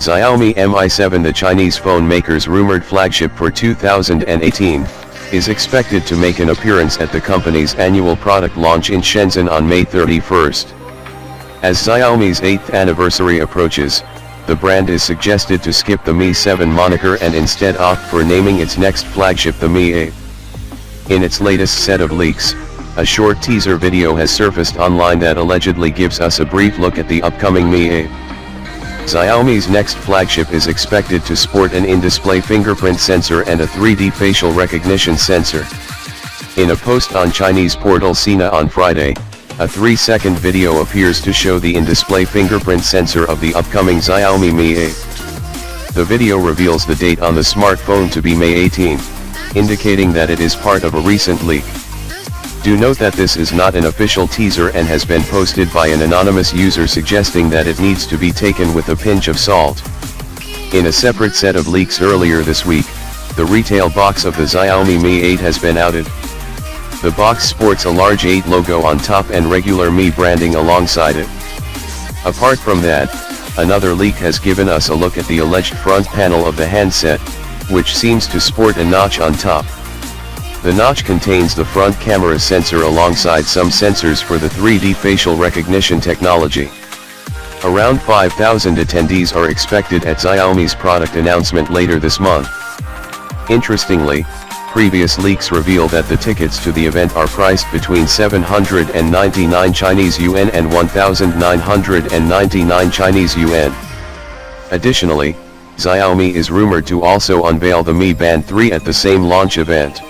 Xiaomi Mi7 the Chinese phone maker's rumored flagship for 2018, is expected to make an appearance at the company's annual product launch in Shenzhen on May 31st. As Xiaomi's 8th anniversary approaches, the brand is suggested to skip the Mi 7 moniker and instead opt for naming its next flagship the Mi 8. In its latest set of leaks, a short teaser video has surfaced online that allegedly gives us a brief look at the upcoming Mi 8. Xiaomi's next flagship is expected to sport an in-display fingerprint sensor and a 3D facial recognition sensor. In a post on Chinese portal Sina on Friday, a 3-second video appears to show the in-display fingerprint sensor of the upcoming Xiaomi Mi 8. The video reveals the date on the smartphone to be May 18, indicating that it is part of a recent leak. Do note that this is not an official teaser and has been posted by an anonymous user suggesting that it needs to be taken with a pinch of salt. In a separate set of leaks earlier this week, the retail box of the Xiaomi Mi 8 has been outed. The box sports a large 8 logo on top and regular Mi branding alongside it. Apart from that, another leak has given us a look at the alleged front panel of the handset, which seems to sport a notch on top. The notch contains the front camera sensor alongside some sensors for the 3D facial recognition technology. Around 5,000 attendees are expected at Xiaomi's product announcement later this month. Interestingly, previous leaks reveal that the tickets to the event are priced between 799 Chinese yuan and 1,999 Chinese yuan. Additionally, Xiaomi is rumored to also unveil the Mi Band 3 at the same launch event.